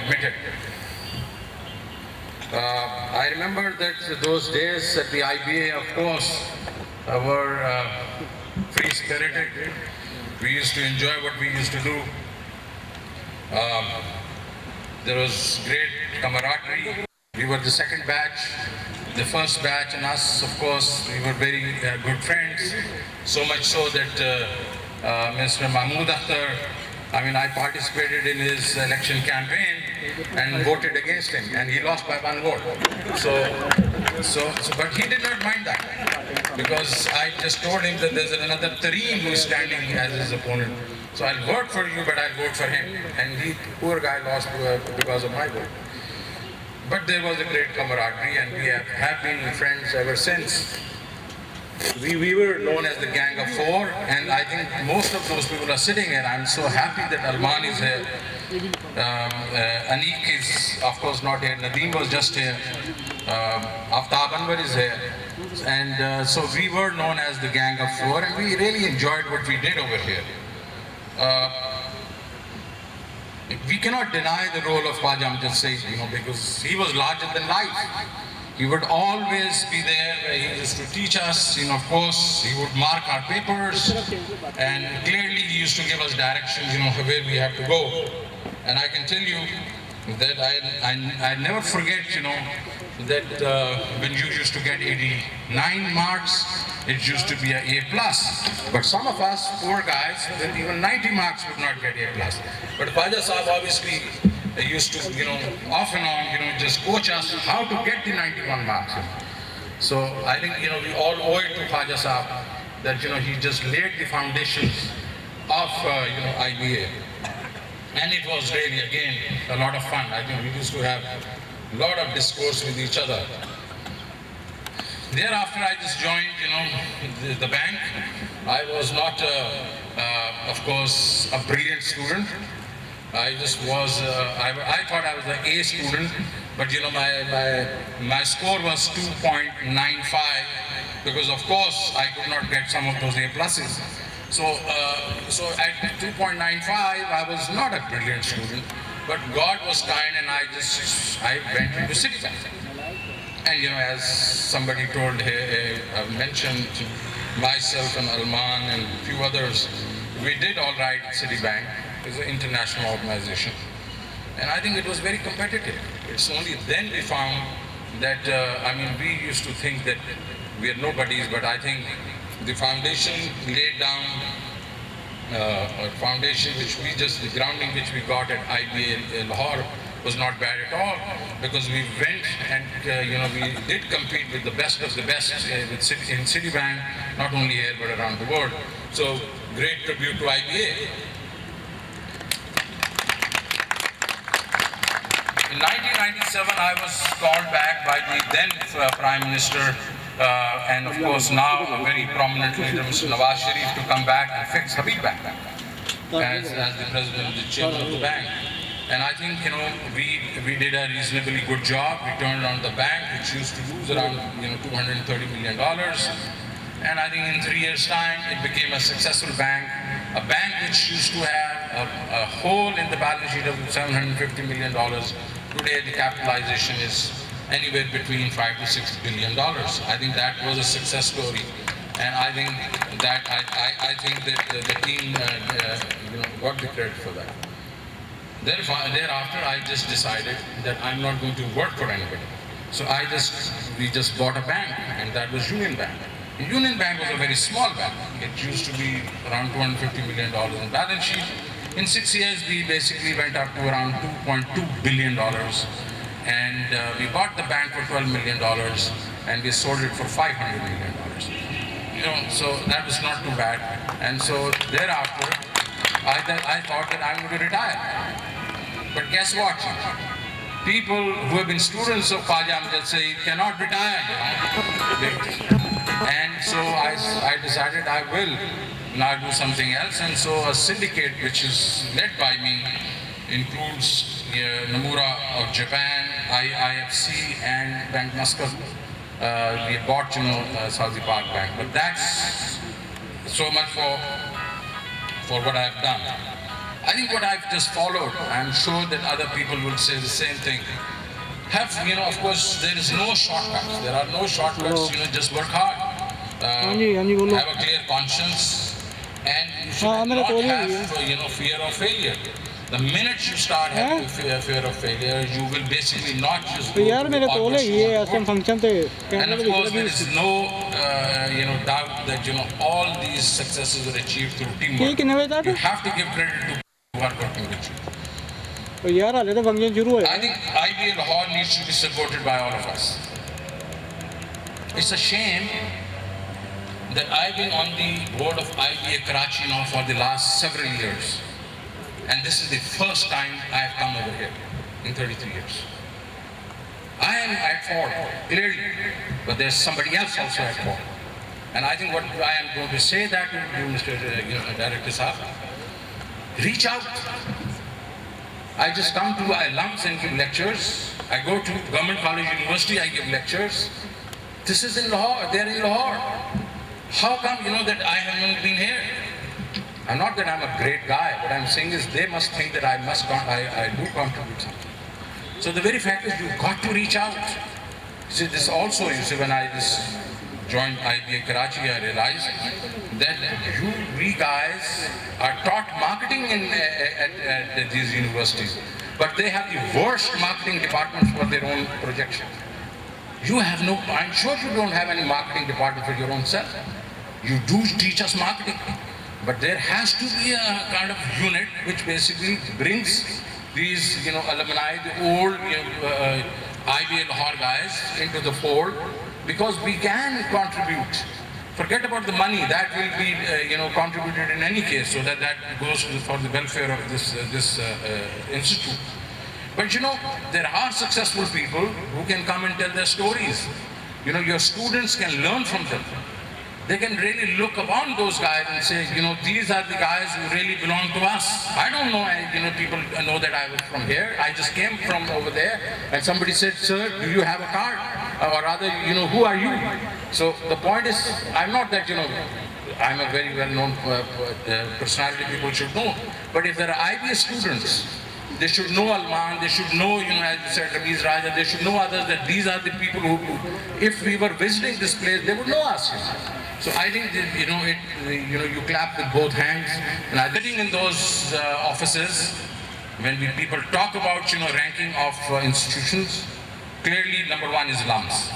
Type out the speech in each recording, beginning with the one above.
admitted. I remember that those days at the IBA, of course, were free-spirited. We used to enjoy what we used to do. There was great camaraderie. We were the second batch. The first batch and us, of course, we were very good friends. So much so that Mr. Mahmood Akhtar, I participated in his election campaign and voted against him, and he lost by 1 vote. But he did not mind that, because I just told him that there's another Tareem who is standing as his opponent. So I'll vote for you, but I'll vote for him. And he, poor guy, lost because of my vote. But there was a great camaraderie, and we have been friends ever since. We were known as the Gang of Four, and I think most of those people are sitting here. I'm so happy that Alman is here. Anik is, of course, not here. Nadeem was just here. Aftab Anwar is here. And so we were known as the Gang of Four, and we really enjoyed what we did over here. We cannot deny the role of Khwaja Amjad Said, because he was larger than life. He would always be there. He used to teach us, of course, he would mark our papers, and clearly he used to give us directions, where we have to go. And I can tell you that I never forget, that when you used to get 89 marks, it used to be an A+. But some of us, poor guys, with even 90 marks would not get A+. But Khwaja Sahab obviously used to, off and on, just coach us how to get the 91 marks. So I think, we all owe it to Khwaja Sahab that, he just laid the foundations of, IBA. And it was really, again, a lot of fun. I think we used to have a lot of discourse with each other. Thereafter, I just joined, the bank. I was not, of course, a brilliant student. I just was, I thought I was an A student, but my score was 2.95, because of course I could not get some of those A pluses. So at 2.95, I was not a brilliant student, but God was kind, and I went into Citibank. And as somebody told here, mentioned myself and Alman and a few others, we did all right at Citibank. It's an international organization. And I think it was very competitive. It's only then we found that, we used to think that we are nobodies, but I think the foundation laid down, a foundation the grounding which we got at IBA in Lahore was not bad at all, because we went and, we did compete with the best of the best in Citibank, not only here but around the world. So great tribute to IBA. In 1997, I was called back by the then Prime Minister and of course now a very prominent leader, Mr. Nawaz Sharif, to come back and fix Habib Bank as the president, the chairman of the bank. And I think, we did a reasonably good job. We turned around the bank, which used to lose around, $230 million. And I think in 3 years' time, it became a successful bank, a bank which used to have a hole in the balance sheet of $750 million. Today, the capitalization is anywhere between $5 to $6 billion. I think that was a success story, and I think that the team got the credit for that. Thereafter, I just decided that I'm not going to work for anybody. So we just bought a bank, and that was Union Bank. Union Bank was a very small bank. It used to be around $250 million in balance sheet. In 6 years, we basically went up to around $2.2 billion. And we bought the bank for $12 million, and we sold it for $500 million. So that was not too bad. And so thereafter, I thought that I'm going to retire. But guess what? People who have been students of Khwaja Amjad Said cannot retire. And so I decided I will now do something else. And so a syndicate which is led by me includes Nomura of Japan, IFC, and Bank Muscat. We bought, Saudi Park Bank. But that's so much for what I've done. I think what I've just followed, I'm sure that other people will say the same thing. Have, of course, there is no shortcuts. There are no shortcuts, just work hard. Have a clear conscience, and you should not have, fear of failure. The minute you start having fear of failure, you will basically not just go to the and of course, there is no, doubt that, all these successes are achieved through teamwork. You have to give credit to people who are working with you. I think IBA Lahore needs to be supported by all of us. It's a shame that I've been on the board of IBA Karachi now for the last several years. And this is the first time I have come over here in 33 years. I am at fault, clearly, but there's somebody else also at fault. And I think what I am going to say that to you, Mr. Director Saab, reach out. I just come to alums and give lectures. I go to Government College University, I give lectures. This is in Lahore, they're in Lahore. How come, that I haven't been here? I'm not that I'm a great guy. What I'm saying is they must think that I do contribute something. So the very fact is you've got to reach out. See, this also, when I just joined IBA Karachi, I realized that we guys are taught marketing at these universities, but they have the worst marketing departments for their own projection. You have no, I'm sure you don't have any marketing department for your own self. You do teach us marketing. But there has to be a kind of unit which basically brings these, alumni, the old, IBA Lahore guys into the fold, because we can contribute. Forget about the money, that will be, contributed in any case, so that goes for the welfare of this institute. But there are successful people who can come and tell their stories. Your students can learn from them. They can really look upon those guys and say, these are the guys who really belong to us. I don't know, people know that I was from here. I just came from over there, and somebody said, sir, do you have a card? Or rather, who are you? So the point is, I'm not that, I'm a very well-known personality people should know. But if there are IBA students, they should know Alman, they should know, as you said, Rameez Raja, they should know others, that these are the people who, if we were visiting this place, they would know us. So I think that, you clap with both hands. And I'm sitting in those offices, when people talk about, ranking of institutions, clearly number one is alums.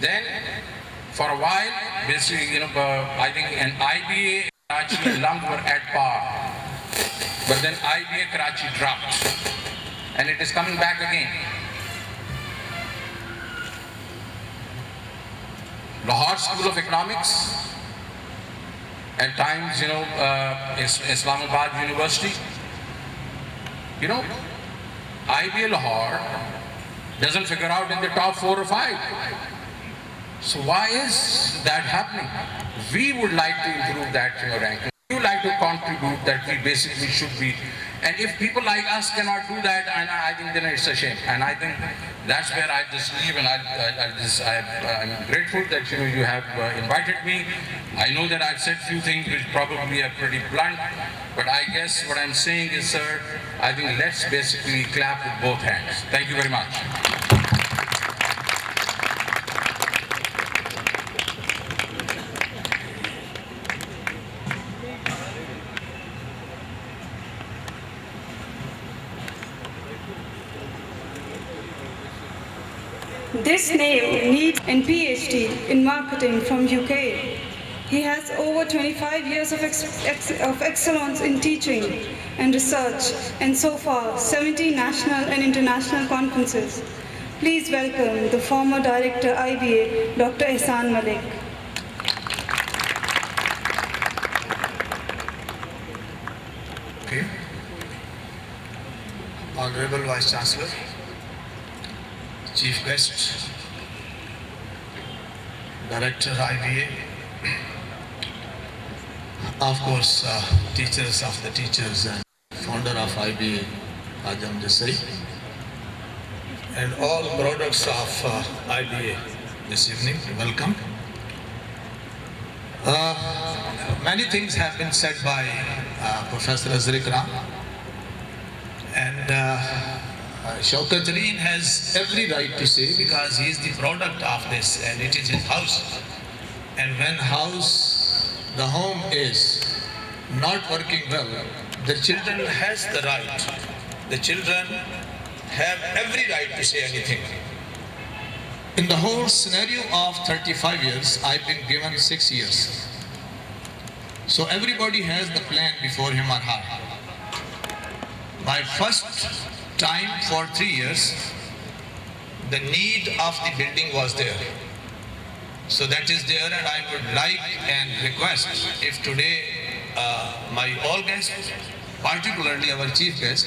Then, for a while, basically, I think an IBA Karachi alums were at par. But then IBA Karachi dropped. And it is coming back again. Lahore School of Economics, at times, Islamabad University. IBA Lahore doesn't figure out in the top 4 or 5. So why is that happening? We would like to improve that ranking. We would like to contribute that we basically should be. And if people like us cannot do that, I think then it's a shame. And I think that's where I just leave, and I'm grateful that you have invited me. I know that I've said few things which probably are pretty blunt, but I guess what I'm saying is, sir, I think let's basically clap with both hands. Thank you very much. This name needs a PhD in marketing from UK. He has over 25 years of excellence in teaching and research, and so far 70 national and international conferences. Please welcome the former Director IBA, Dr. Ehsan Malik. Okay. Honorable Vice Chancellor, Chief Guest, Director IBA, of course, teachers of the teachers and founder of IBA, Ajam Desai, and all products of IBA this evening, welcome. Many things have been said by Professor Azhar Ikram. And Shaukat Tareen has every right to say, because he is the product of this and it is his house. And when the home is not working well, the children has the right. The children have every right to say anything. In the whole scenario of 35 years, I've been given 6 years. So everybody has the plan before him or her. My first time for 3 years, the need of the building was there. So that is there, and I would like and request if today my all guests, particularly our chief guest,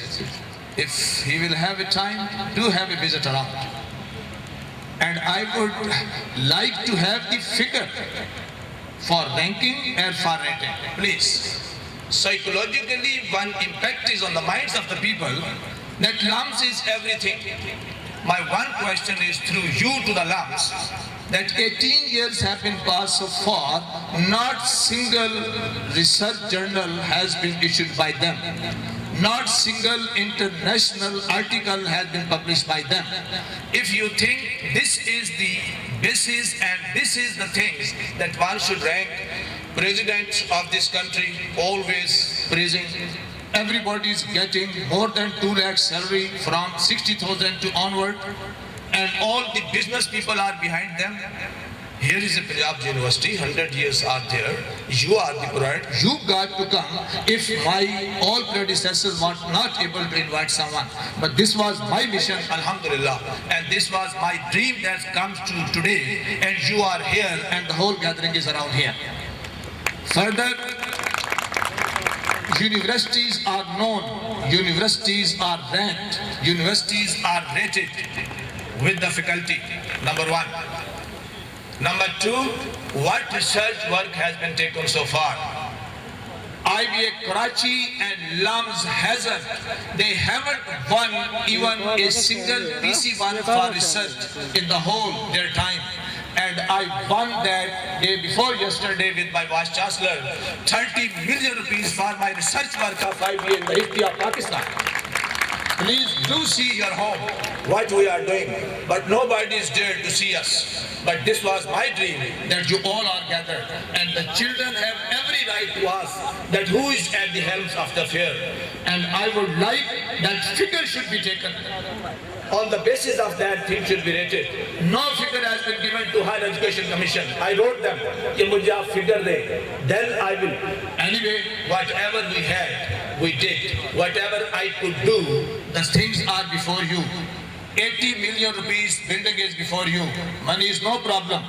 if he will have a time, do have a visit around. And I would like to have the figure for ranking and for rating, please. Psychologically, one impact is on the minds of the people that LUMS is everything. My one question is through you to the LUMS, that 18 years have been passed so far, not single research journal has been issued by them. Not single international article has been published by them. If you think this is the basis and this is the things that one should rank, president of this country always praising, everybody is getting more than 2 lakh salary from 60,000 to onward, and all the business people are behind them. Here is a Punjab University, 100 years are there. You are the product. You got to come. If my all predecessors were not able to invite someone, but this was my mission, alhamdulillah, and this was my dream that comes true today, and you are here, and the whole gathering is around here. Further, universities are known, universities are ranked, universities are rated with the faculty, number one. Number two, what research work has been taken so far? IBA Karachi and LUMS hasn't. They haven't won even a single PC1 for research in the whole their time. And I won that day before yesterday with my Vice Chancellor, 30 million rupees for my research work of IBA in the history of Pakistan. Please do see your home, what we are doing, but nobody is there to see us. But this was my dream, that you all are gathered, and the children have every right to ask that who is at the helm of the fair. And I would like that figure should be taken. On the basis of that, thing should be rated. No figure has been given to Higher Education Commission. I wrote them, कि मुझे आप figure दें. Then I will. Anyway, whatever we had, we did. Whatever I could do, the things are before you. 80 million rupees building is before you. Money is no problem.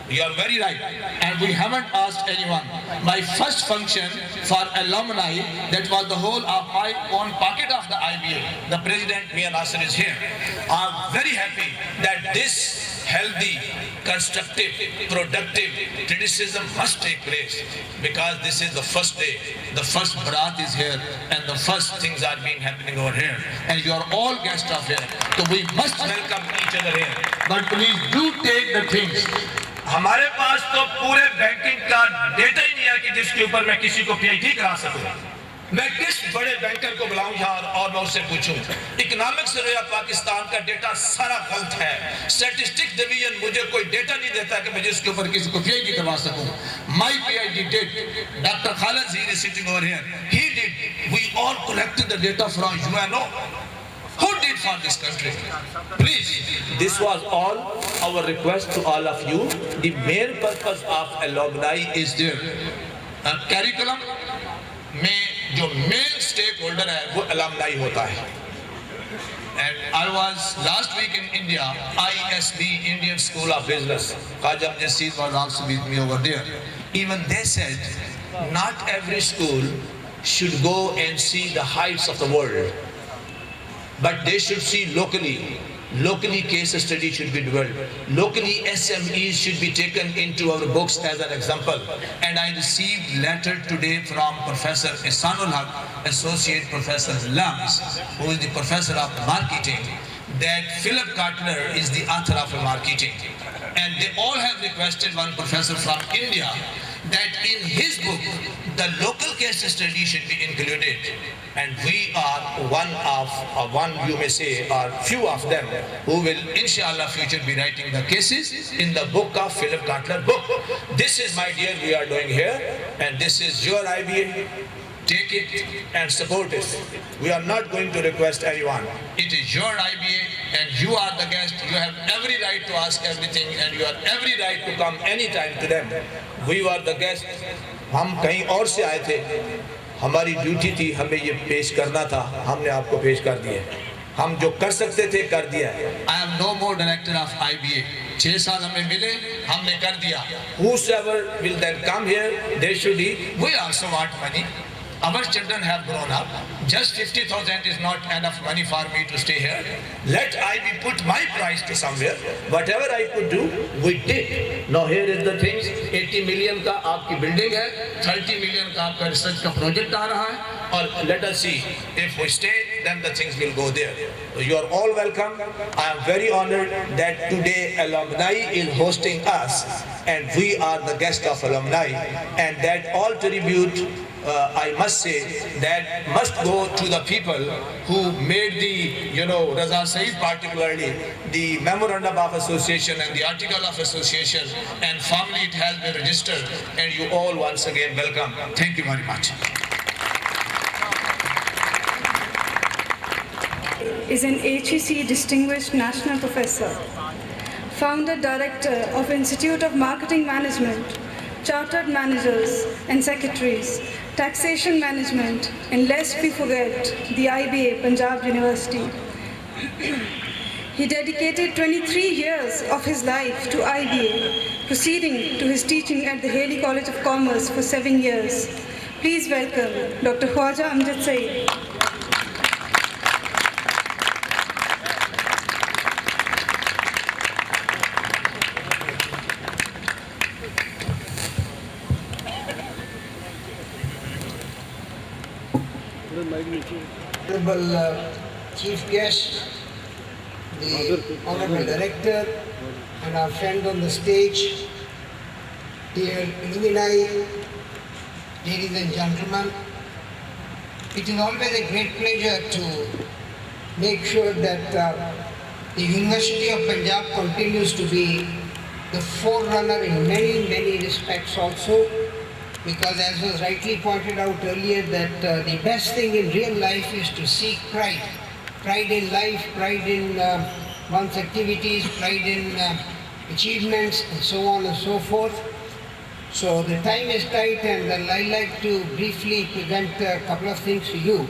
You are very right. And we haven't asked anyone. My first function for alumni, that was the whole of my own pocket of the IBA. The president, Mia Nasser, is here. I'm very happy that this healthy, constructive, productive criticism must take place, because this is the first day, the first Bharat is here, and the first things are being happening over here, and you are all guests of here, so we must welcome each other here. But please do take the things. हमारे पास तो पूरे banking का data ही नहीं है कि जिसके ऊपर मैं किसी को PhD करा सकूं. मैं किस बड़े बैंकर को बुलाऊं यहाँ और मैं उससे पूछूं. इकोनॉमिक्स सर्वे ऑफ पाकिस्तान का डेटा सारा गलत है. स्टैटिस्टिक्स डिवीजन मुझे कोई डेटा नहीं देता कि मैं जिसके ऊपर किसी को PhD करवा सकूं. My PhD did. Dr. Khalid Zee is sitting over here. He did. We all collected the data from UNO. Who did for this country? Please. This was all our request to all of you. The main purpose of alumni is there. Curriculum में जो main stakeholder है वो alumni होता है. And I was last week in India, ISB, Indian School of Business. Khaja Jassid was also with me over there. Even they said, not every school should go and see the heights of the world, but they should see locally. Locally case study should be developed. Locally SMEs should be taken into our books as an example. And I received letter today from Professor Ihsanul Haq, Associate Professor LUMS, who is the Professor of Marketing, that Philip Kotler is the author of marketing. And they all have requested one professor from India that in his book, the local case study should be included. And we are one you may say, or few of them, who will inshallah future be writing the cases in the book of Philip Kotler book. This is, my dear, we are doing here, and this is your IBA. Take it and support it. We are not going to request anyone. It is your IBA and you are the guest. You have every right to ask everything and you have every right to come anytime to them. We were the guest. हम कहीं और से आए थे. हमारी duty थी, हमें ये पेश करना था. हमने आपको पेश कर दिया. हम जो कर सकते थे कर दिया. I am no more director of IBA. 6 साल हमें मिले, हमने कर दिया. Whosoever will then come here, they should eat. We also want money. Our children have grown up. Just 50,000 is not enough money for me to stay here. Let I be put my price to somewhere. Whatever I could do, we did. Now here is the things. 80 million का आपकी building है, 30 million का आपका research का project आ रहा है. और let us see, if we stay, then the things will go there. So you are all welcome. I am very honored that today alumni is hosting us, and we are the guest of alumni, and that all tribute. I must say that must go to the people who made the, Raza Saeed particularly, the memorandum of association and the article of association, and formally it has been registered, and you all once again welcome. Thank you very much. Is an HEC Distinguished National Professor, Founder Director of Institute of Marketing Management, Chartered Managers and Secretaries, Taxation Management, and lest we forget, the IBA, Punjab University. He dedicated 23 years of his life to IBA, proceeding to his teaching at the Haley College of Commerce for 7 years. Please welcome Dr. Khwaja Amjad Saeed. Honorable Chief Guest, the Honorable Director, and our friend on the stage, dear alumni, ladies and gentlemen, it is always a great pleasure to make sure that the University of Punjab continues to be the forerunner in many respects also. Because as was rightly pointed out earlier, that the best thing in real life is to seek pride. Pride in life, pride in one's activities, pride in achievements, and so on and so forth. So the time is tight, and I'd like to briefly present a couple of things to you.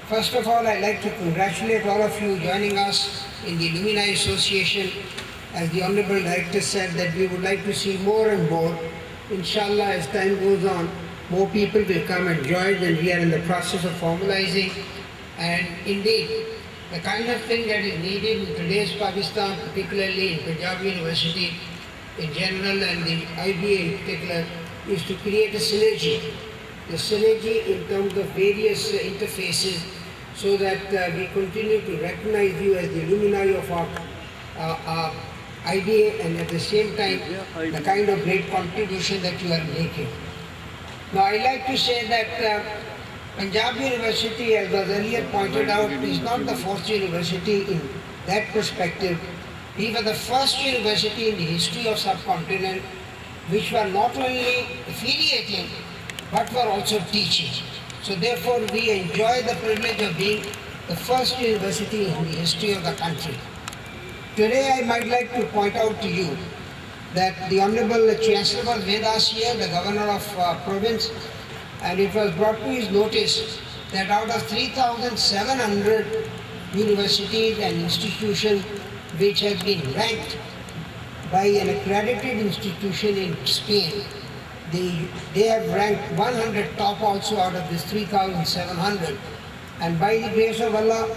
First of all, I'd like to congratulate all of you joining us in the Alumni Association. As the Honorable Director said, that we would like to see more and more. Inshallah, as time goes on, more people will come and join, and we are in the process of formalizing. And indeed, the kind of thing that is needed in today's Pakistan, particularly in Punjab University in general and the IBA in particular, is to create a synergy. The synergy in terms of various interfaces, so that we continue to recognize you as the alumni of our IBA, and at the same time the kind of great contribution that you are making. Now I like to say that Punjab University, as was earlier pointed out, is not the fourth university in that perspective. We were the first university in the history of subcontinent which were not only affiliating but were also teaching. So therefore we enjoy the privilege of being the first university in the history of the country. Today I might like to point out to you that the Honorable Chancellor was with us here, the Governor of province, and it was brought to his notice that out of 3,700 universities and institutions which have been ranked by an accredited institution in Spain, they have ranked 100 top also out of this 3,700, and by the grace of Allah,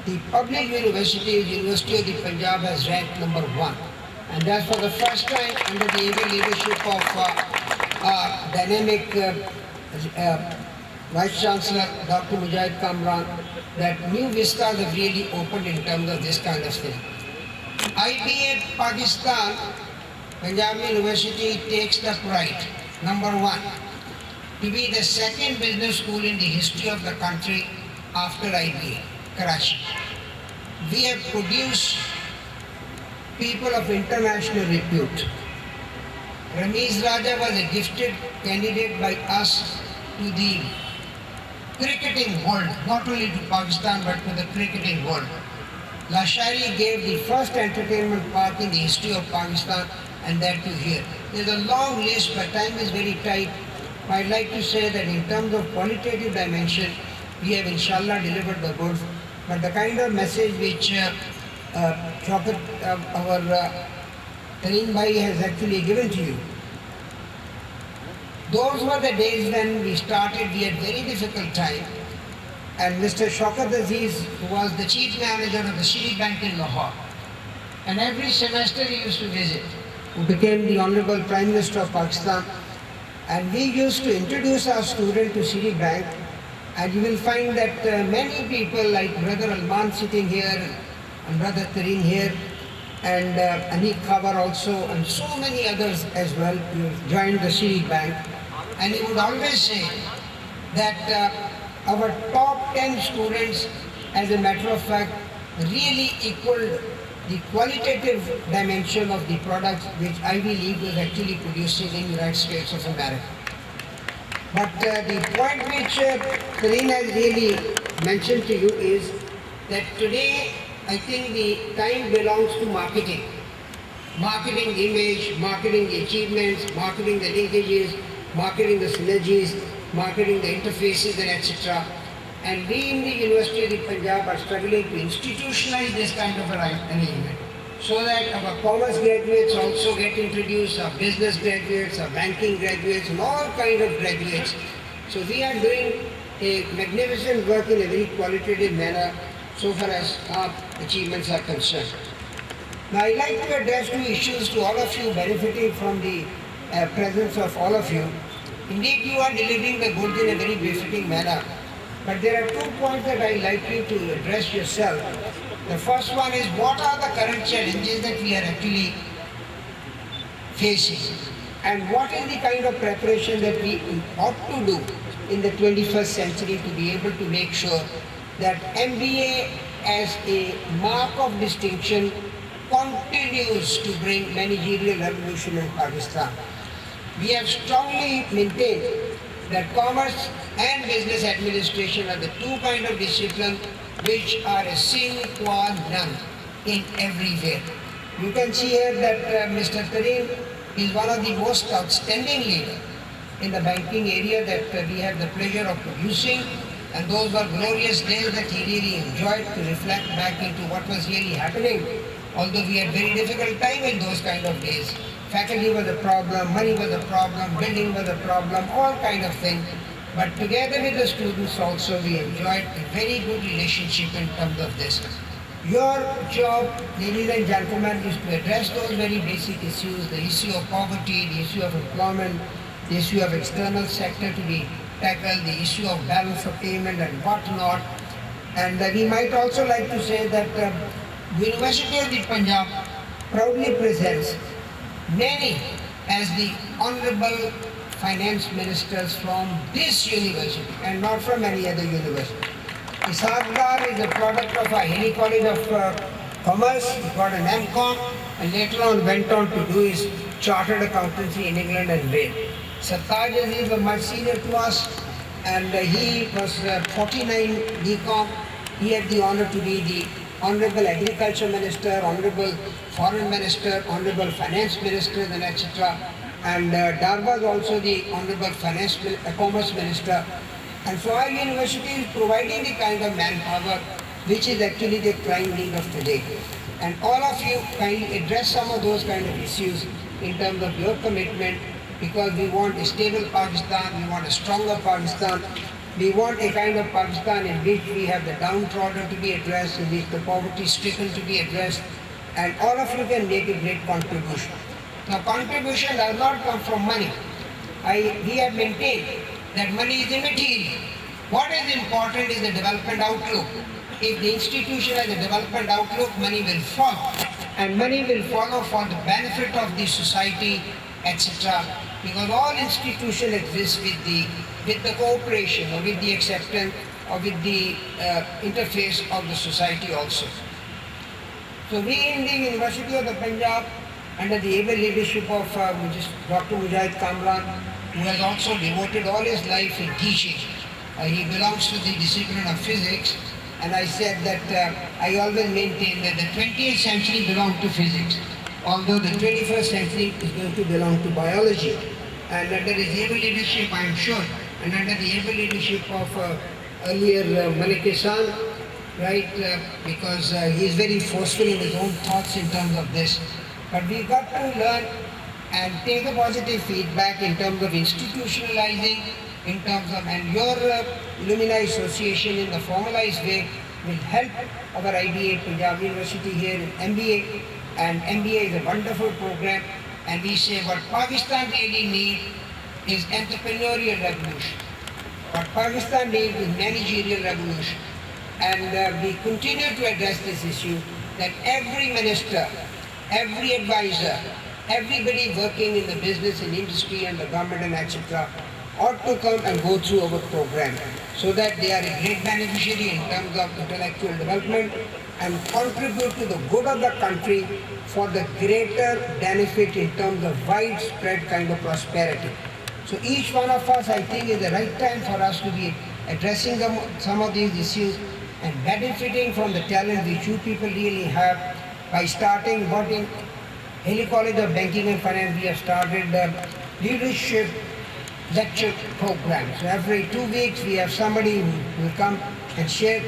the public university, University of the Punjab, has ranked number 1. And that's for the first time under the able leadership of dynamic Vice Chancellor Dr. Mujahid Kamran, that new vistas have really opened in terms of this kind of thing. IBA Pakistan, Punjab University takes the pride number one, to be the second business school in the history of the country after IBA, Karachi. We have produced people of international repute. Ramesh Raja was a gifted candidate by us to the cricketing world, not only to Pakistan but to the cricketing world. Lashari gave the first entertainment park in the history of Pakistan, and that too here. There's a long list, but time is very tight. I'd like to say that in terms of qualitative dimension, we have inshallah delivered the goods, but the kind of message which our Tareen Bhai has actually given to you, those were the days when we started. We had very difficult time, and Mr. Shaukat Aziz, who was the chief manager of the Citibank in Lahore, and every semester he used to visit, who became the Honorable Prime Minister of Pakistan, and we used to introduce our student to Citibank, and you will find that many people like Brother Alman sitting here, and Brother Tareen here, and Anik Khabar also, and so many others as well, who joined the Citibank. And he would always say that our top 10 students, as a matter of fact, really equaled the qualitative dimension of the products which Ivy League was actually producing in the United States of America. But the point which Tareen has really mentioned to you is that today, I think the time belongs to marketing. Marketing the image, marketing the achievements, marketing the linkages, marketing the synergies, marketing the interfaces, and etc. And we in the University of the Punjab are struggling to institutionalize this kind of arrangement, so that our commerce graduates also get introduced, our business graduates, our banking graduates, and all kind of graduates. So we are doing a magnificent work in a very qualitative manner so far as our achievements are concerned. Now I'd like to address two issues to all of you, benefiting from the presence of all of you. Indeed, you are delivering the goods in a very befitting manner, but there are 2 points that I'd like you to address yourself. The first one is, what are the current challenges that we are actually facing, and what is the kind of preparation that we ought to do in the 21st century to be able to make sure that MBA as a mark of distinction continues to bring managerial revolution in Pakistan. We have strongly maintained that commerce and business administration are the two kind of disciplines which are a sine qua non in everywhere. You can see here that Mr. Tareen is one of the most outstanding leaders in the banking area that we have the pleasure of producing, and those were glorious days that he really enjoyed to reflect back into what was really happening, although we had very difficult time in those kind of days. Faculty was a problem, money was a problem, building was a problem, all kind of things. But together with the students also, we enjoyed a very good relationship in terms of this. Your job, ladies and gentlemen, is to address those very basic issues, the issue of poverty, the issue of employment, the issue of external sector to be tackled, the issue of balance of payment and whatnot. And we might also like to say that University of the Punjab proudly presents many as the Honorable Finance Ministers from this university and not from any other university. Ishaq Dar is a product of a Hilly College of Commerce. He got an M.Com and later on went on to do his chartered accountancy in England and Wales. Sartaj Aziz was much senior to us, and he was 49 D.Com. He had the honor to be the Honorable Agriculture Minister, Honorable Foreign Minister, Honorable Finance Minister, and etc. And Dar was also the Honorable Commerce Minister. And so our university is providing the kind of manpower which is actually the prime need of today. And all of you kindly address some of those kind of issues in terms of your commitment, because we want a stable Pakistan, we want a stronger Pakistan. We want a kind of Pakistan in which we have the downtrodden to be addressed, in which the poverty-stricken to be addressed, and all of you can make a great contribution. Now, contribution does not come from money. We have maintained that money is immaterial. What is important is the development outlook. If the institution has a development outlook, money will follow. And money will follow for the benefit of the society, etc. because all institution exists with the cooperation or with the acceptance or with the interface of the society also. So we in the University of the Punjab, under the able leadership of Dr. Mujahid Kamran, who has also devoted all his life in teaching. He belongs to the discipline of physics, and I said that I always maintain that the 20th century belongs to physics, although the 21st century is going to belong to biology. And under his able leadership, I am sure, and under the able leadership of earlier Malik Ihsan, right, because he is very forceful in his own thoughts in terms of this. But we got to learn and take a positive feedback in terms of institutionalizing, in terms of, and your Lumina Association in the formalized way will help our IDA Punjab University here in MBA, and MBA is a wonderful program, and we say what Pakistan really needs is entrepreneurial revolution. What Pakistan needs is managerial revolution. And we continue to address this issue that every minister, every advisor, everybody working in the business and industry and the government and etc. ought to come and go through our program so that they are a great beneficiary in terms of intellectual development and contribute to the good of the country for the greater benefit in terms of widespread kind of prosperity. So each one of us, I think, is the right time for us to be addressing some of these issues and benefiting from the talent which you people really have by starting what in Haley College of Banking and Finance we have started leadership lecture program. So every 2 weeks we have somebody who will come and share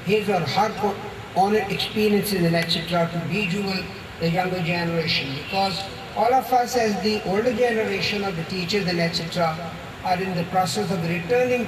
his or her own experiences and etc. to bejewel the younger generation, because all of us as the older generation of the teachers and etc. are in the process of returning